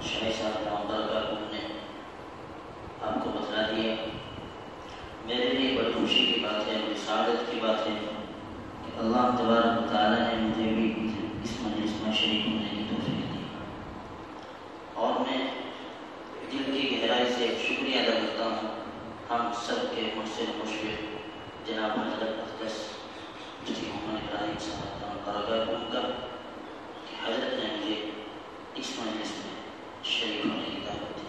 शाही साहब ने आपको बतला दिया। मेरे लिए बड़ी खुशी की बात है, बड़ी सादत की बात है कि अल्लाह तबारक व तआला ने मुझे भी इस मजलिस में शरीक होने की तौफीक दी और मैं दिल की गहराई से शुक्रिया अदा करता हूँ हम सब के मुर्शिद मुशफिक जनाब हज़रत अक़दस मुफ्ती मोहम्मद इब्राहिम साहब का कि हज़रत ने मुझे इस मजलिस में शरीक होने की दावत दी।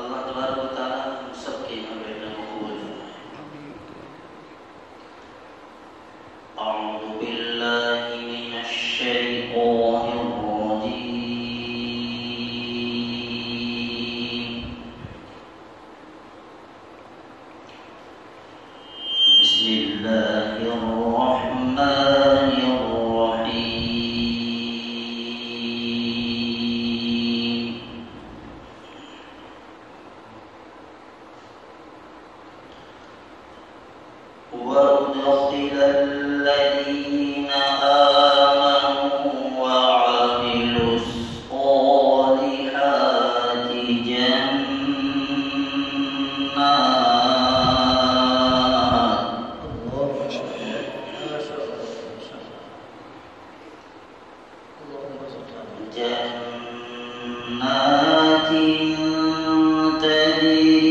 अल्लाह तबारक व तआला हम सब के यहाँ बैठने को कबूल फरमाए। अऊज़ु बिल्लाहि मिनश शैतानिर रजीम। बिस्मिल्लाहिर रहमानिर रहीम। وأدخل الذين آمنوا وعملوا الصالحات جنات تجري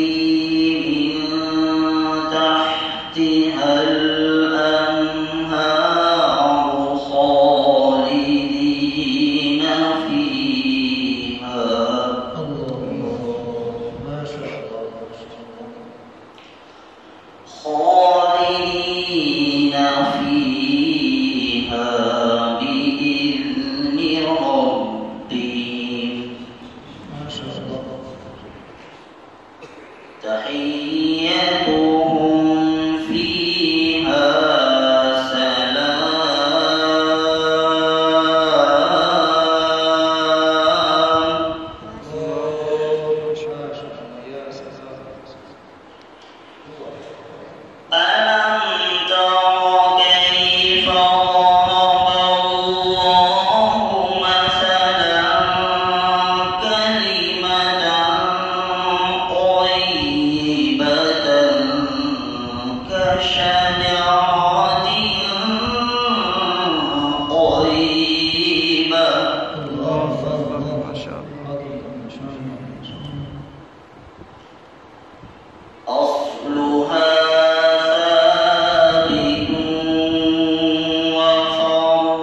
من تحتها الأنهار خالدين فيها بإذن ربهم تحيتهم فيها ألم تر كيف ضرب الله مثلا كلمة طيبة كشجرة طيبة أصلها ثابت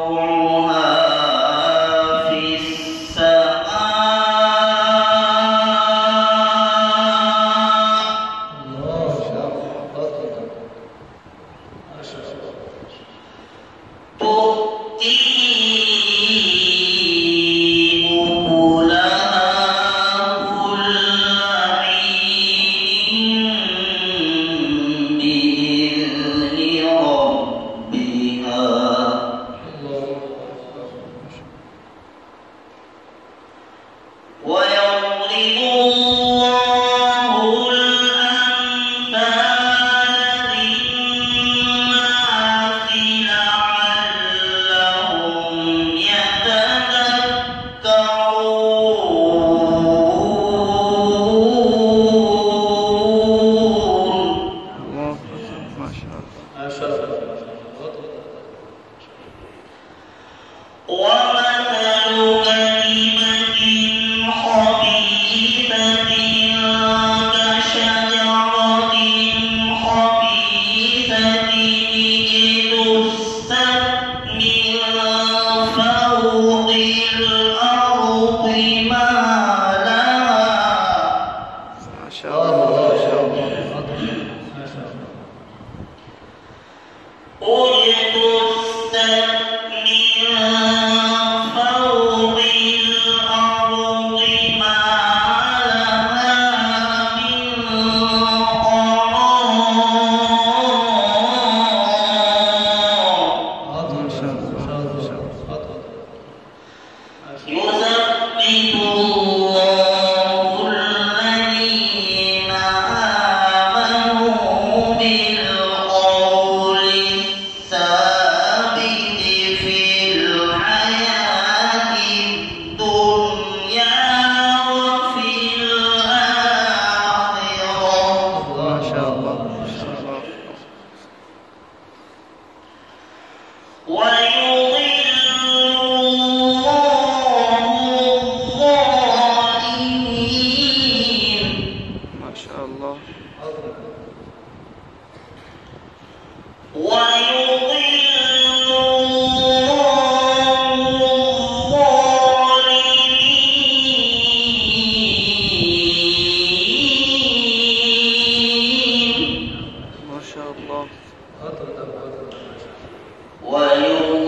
وفرعها في السماء تؤتي أكلها كل حين بإذن ربها ويضرب الله الأمثال للناس لعلهم يتذكرون. ومثل كلمة خبيثة كشجرة خبيثة اجتثت من فوق الأرض ما لها الدنيا ويوم